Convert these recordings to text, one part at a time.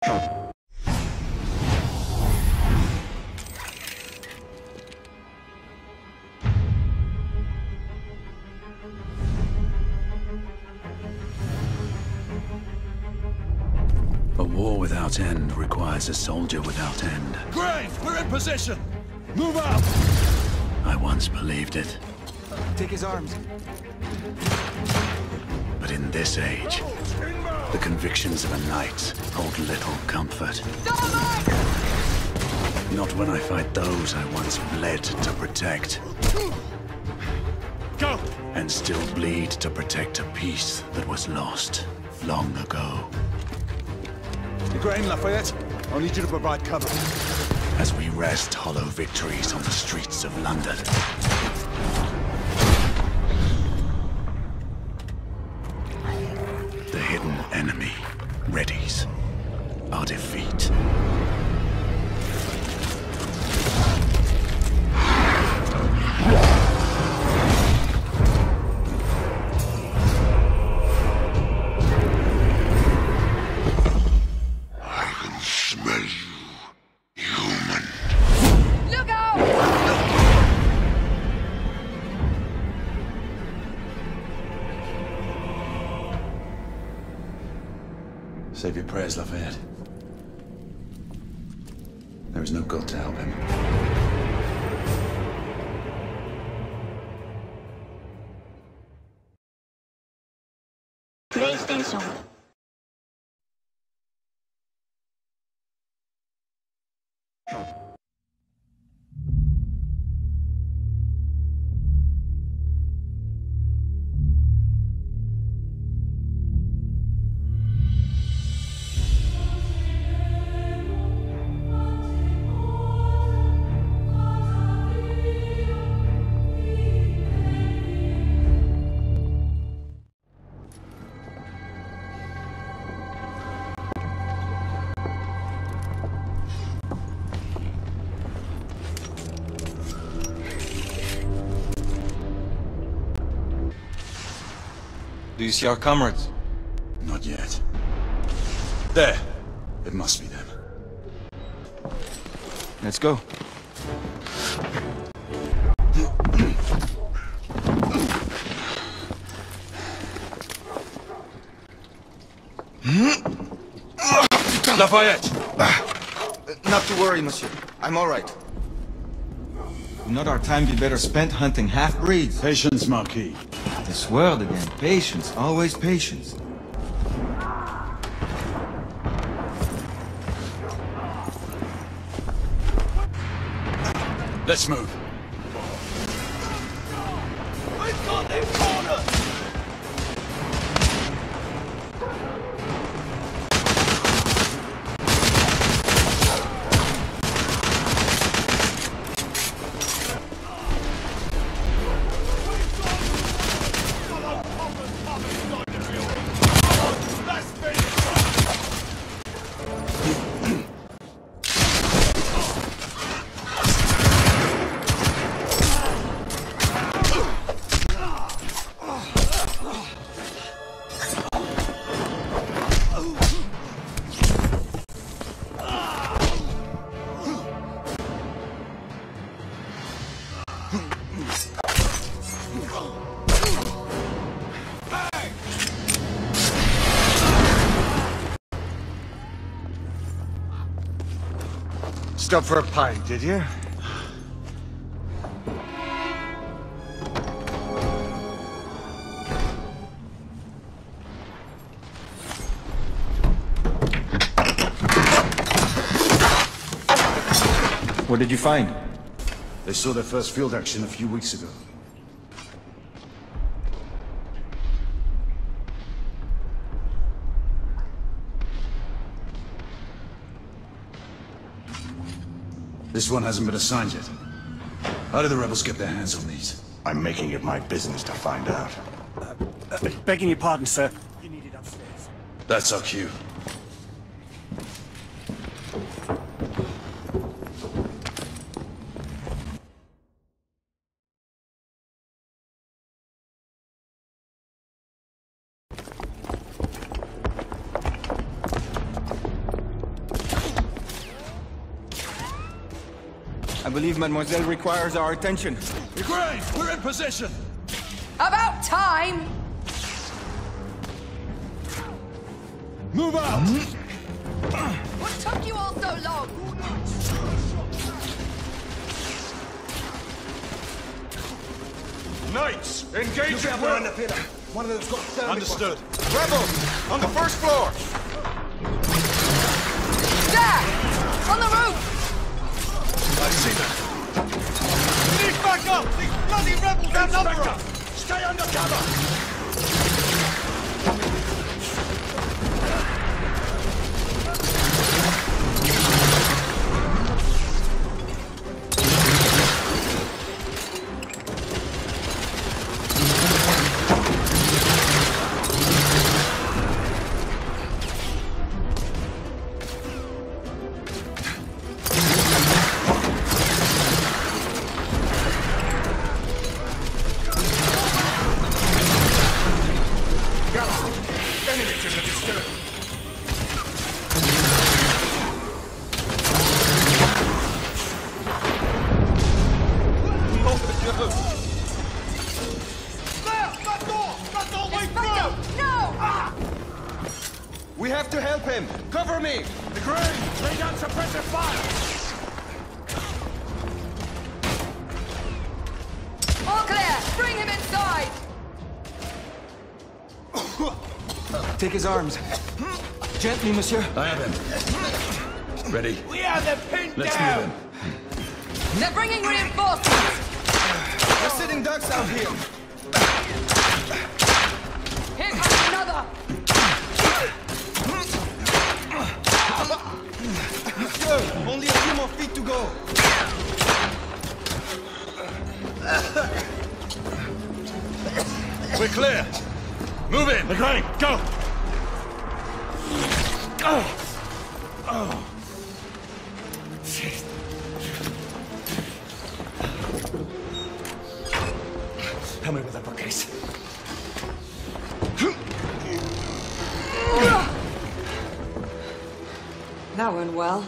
A war without end requires a soldier without end. Grave, we're in position! Move out! I once believed it. Take his arms. But in this age, the convictions of a knight hold little comfort. Not when I fight those I once bled to protect. Go! And still bleed to protect a peace that was lost long ago. Igraine, Lafayette, I'll need you to provide cover. As we wrest hollow victories on the streets of London. The hidden enemy readies our defeat. Save your prayers, Lafayette. There is no God to help him. PlayStation. Do you see our comrades? Not yet. There! It must be them. Let's go. Lafayette! Not to worry, monsieur. I'm all right. Would not our time be better spent hunting half-breeds? Patience, Marquis. This word again. Patience. Always patience. Let's move. We've got them cornered! Stop for a pint, did you? What did you find? They saw their first field action a few weeks ago. This one hasn't been assigned yet. How did the rebels get their hands on these? I'm making it my business to find out. Begging your pardon, sir. You need it upstairs. That's our cue. I believe Mademoiselle requires our attention. Ukraine, we're in position! About time! Move out! What took you all so long? Knights, engage at will! One of them's got thermic. Understood. Rebels, on the first floor! There! On the roof! I see them. Please back up! These bloody rebels outnumber us! Stay under cover! We have to help him! Cover me! The Green, lay down suppressive fire! All clear! Bring him inside! Take his arms. Gently, monsieur. I have him. Ready? We have them pinned Let's down! move in. They're bringing reinforcements! We're sitting ducks out here. Here comes another! Monsieur, only a few more feet to go. We're clear! Move in! The Green, go! Help me with that bookcase. That went well.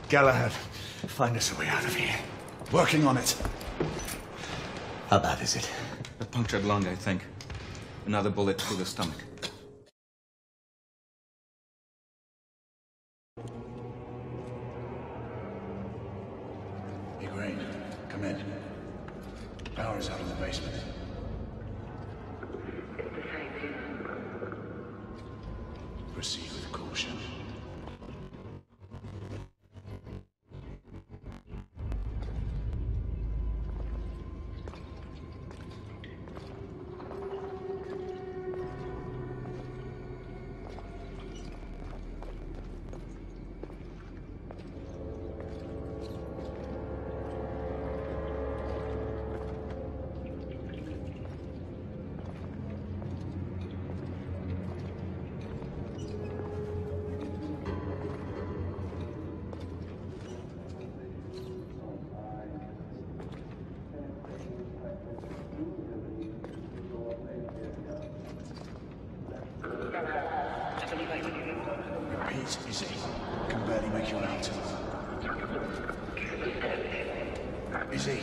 Galahad, find us a way out of here. Working on it. How bad is it? A punctured lung, I think. Another bullet through the stomach. Ukraine, come in. Power's out in the basement. Proceed with caution. Repeat, Izzy. Can barely make you out. Izzy.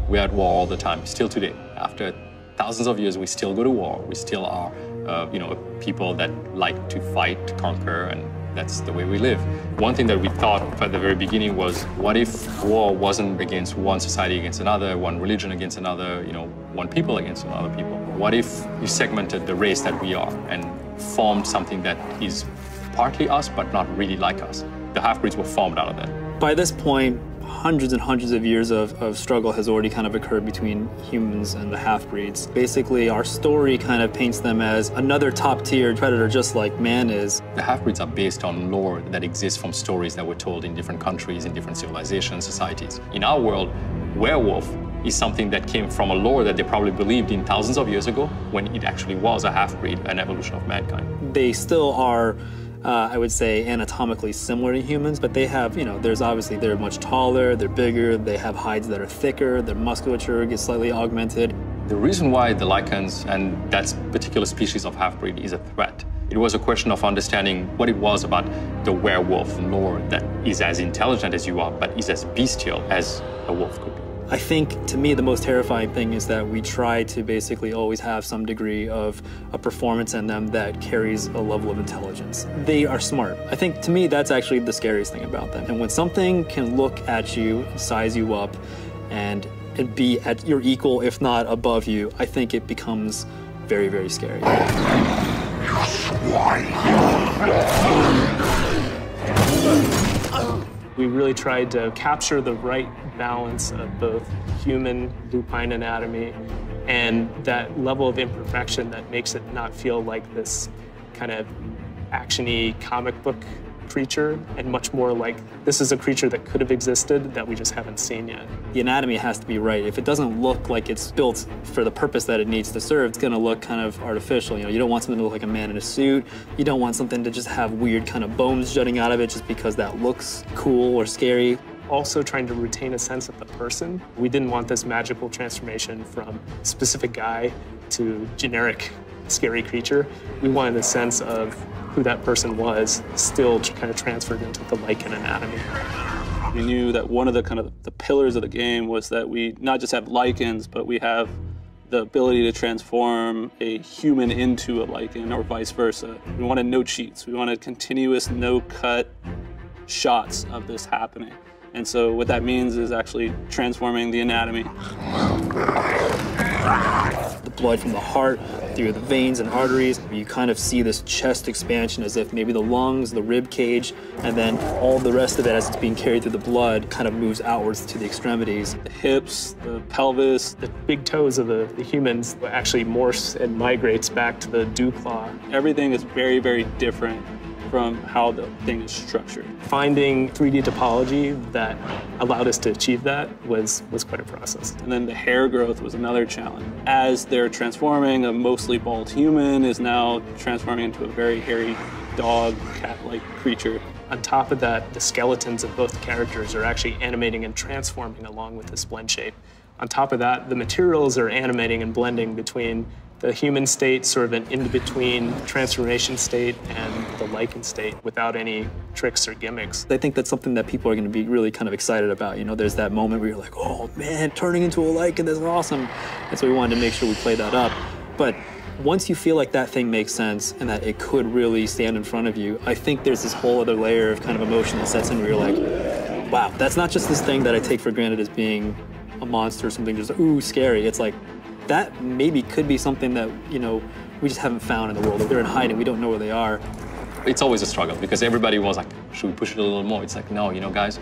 We're at war all the time, still today. After thousands of years, we still go to war. We still are, people that like to fight, to conquer, and that's the way we live. One thing that we thought at the very beginning was, what if war wasn't against one society against another, one religion against another, one people against another people? What if you segmented the race that we are and formed something that is partly us, but not really like us? The half-breeds were formed out of that. By this point, hundreds and hundreds of years of struggle has already kind of occurred between humans and the half-breeds. Basically, our story kind of paints them as another top-tier predator just like man is. The half-breeds are based on lore that exists from stories that were told in different countries, in different civilizations, societies. In our world, werewolf is something that came from a lore that they probably believed in thousands of years ago, when it actually was a half-breed, an evolution of mankind. They still are I would say anatomically similar to humans, but they have, they're much taller, they're bigger, they have hides that are thicker, their musculature gets slightly augmented. The reason why the lichens and that particular species of half-breed is a threat, it was a question of understanding what it was about the werewolf lore that is as intelligent as you are, but is as bestial as a wolf could be. I think, to me, the most terrifying thing is that we try to basically always have some degree of a performance in them that carries a level of intelligence. They are smart. I think, to me, that's actually the scariest thing about them. And when something can look at you, size you up, and be at your equal, if not above you, I think it becomes very, very scary. We really tried to capture the right balance of both human lupine anatomy and that level of imperfection that makes it not feel like this kind of action-y comic book creature, and much more like this is a creature that could have existed that we just haven't seen yet. The anatomy has to be right. If it doesn't look like it's built for the purpose that it needs to serve, it's going to look kind of artificial. You don't want something to look like a man in a suit. You don't want something to just have weird kind of bones jutting out of it just because that looks cool or scary. Also trying to retain a sense of the person. We didn't want this magical transformation from specific guy to generic scary creature. We wanted a sense of who that person was still kind of transferred into the lichen anatomy. We knew that one of the pillars of the game was that we not just have lichens, but we have the ability to transform a human into a lichen or vice versa. We wanted no cheats. We wanted continuous, no-cut shots of this happening. And so what that means is actually transforming the anatomy. The blood from the heart through the veins and arteries. You kind of see this chest expansion as if maybe the lungs, the rib cage, and then all the rest of it as it's being carried through the blood kind of moves outwards to the extremities. The hips, the pelvis, The big toes of the humans actually morphs and migrates back to the dew claw. everything is very, very different from how the thing is structured. Finding 3D topology that allowed us to achieve that was quite a process. And then the hair growth was another challenge. As they're transforming, a mostly bald human is now transforming into a very hairy dog, cat-like creature. On top of that, the skeletons of both characters are actually animating and transforming along with the splend shape. On top of that, the materials are animating and blending between the human state, sort of an in-between transformation state, and the lichen state without any tricks or gimmicks. I think that's something that people are going to be really kind of excited about. You know, there's that moment where you're like, oh man, turning into a lichen, that's awesome. And so we wanted to make sure we play that up. But once you feel like that thing makes sense and that it could really stand in front of you, I think there's this whole other layer of kind of emotion that sets in where you're like, wow, that's not just this thing that I take for granted as being a monster or something just, ooh, scary. It's like, that maybe could be something that, you know, we just haven't found in the world. They're in hiding, we don't know where they are. It's always a struggle because everybody was like, should we push it a little more? It's like, no, you know, guys,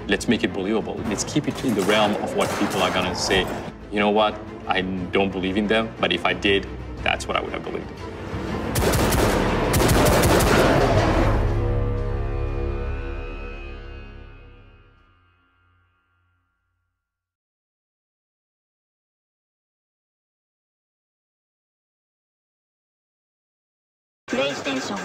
let's make it believable. Let's keep it in the realm of what people are gonna say. You know what, I don't believe in them, but if I did, that's what I would have believed. PlayStation.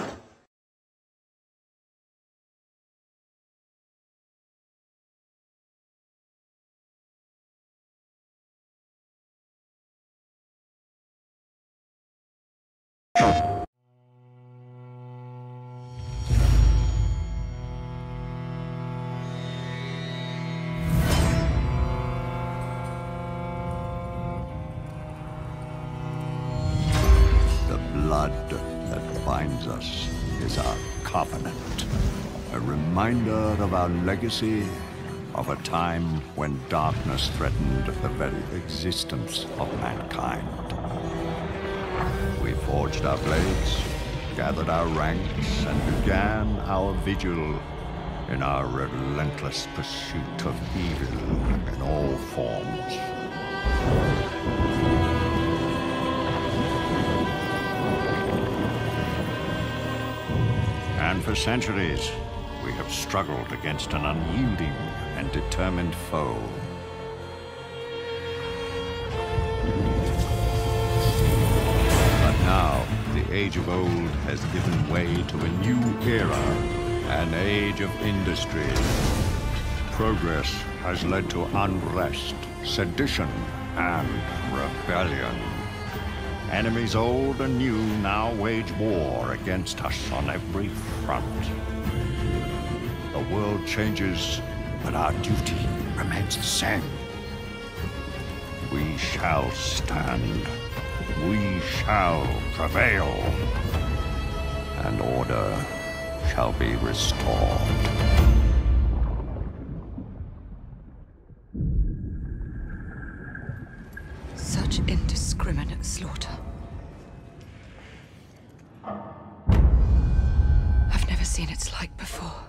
The blood that binds us is our covenant, a reminder of our legacy, of a time when darkness threatened the very existence of mankind. We forged our blades, gathered our ranks, and began our vigil in our relentless pursuit of evil in all forms. And for centuries, we have struggled against an unyielding and determined foe. But now, the age of old has given way to a new era, an age of industry. Progress has led to unrest, sedition, and rebellion. Enemies old and new now wage war against us on every front. The world changes, but our duty remains the same. We shall stand. We shall prevail. And order shall be restored. Such indiscriminate slaughter. I've never seen its like before.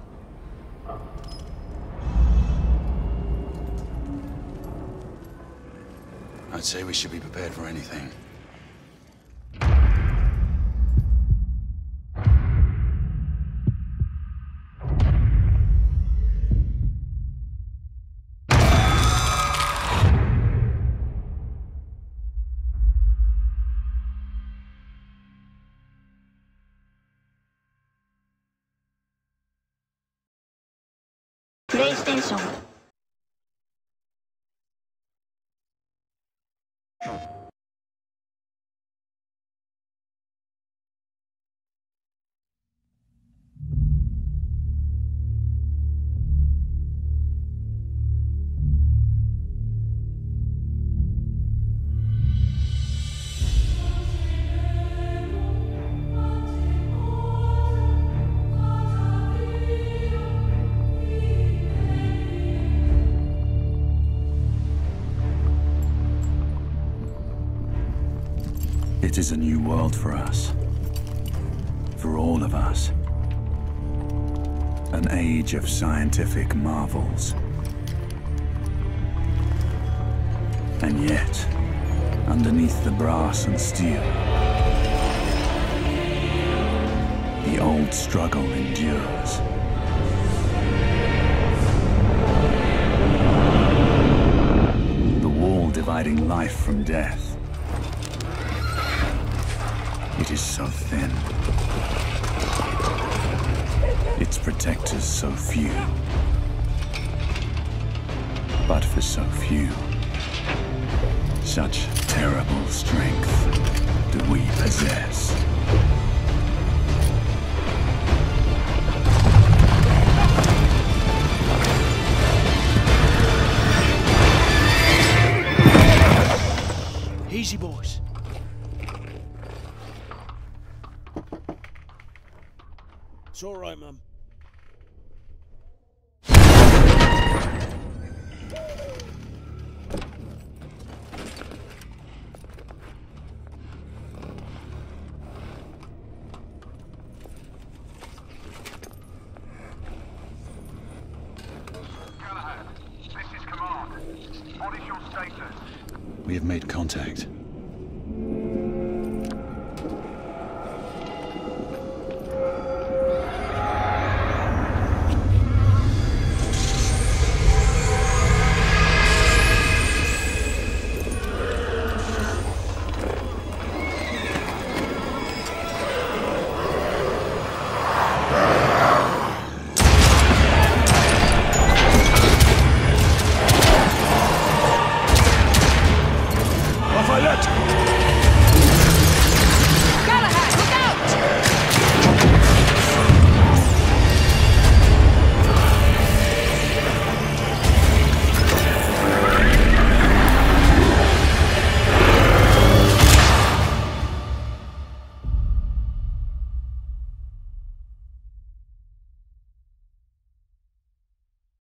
I'd say we should be prepared for anything. PlayStation. It is a new world for us. For all of us. An age of scientific marvels. And yet, underneath the brass and steel, the old struggle endures. The wall dividing life from death. It is so thin. Its protectors so few. But for so few, such terrible strength do we possess. Easy, boys. It's all right, Mum. We have made contact.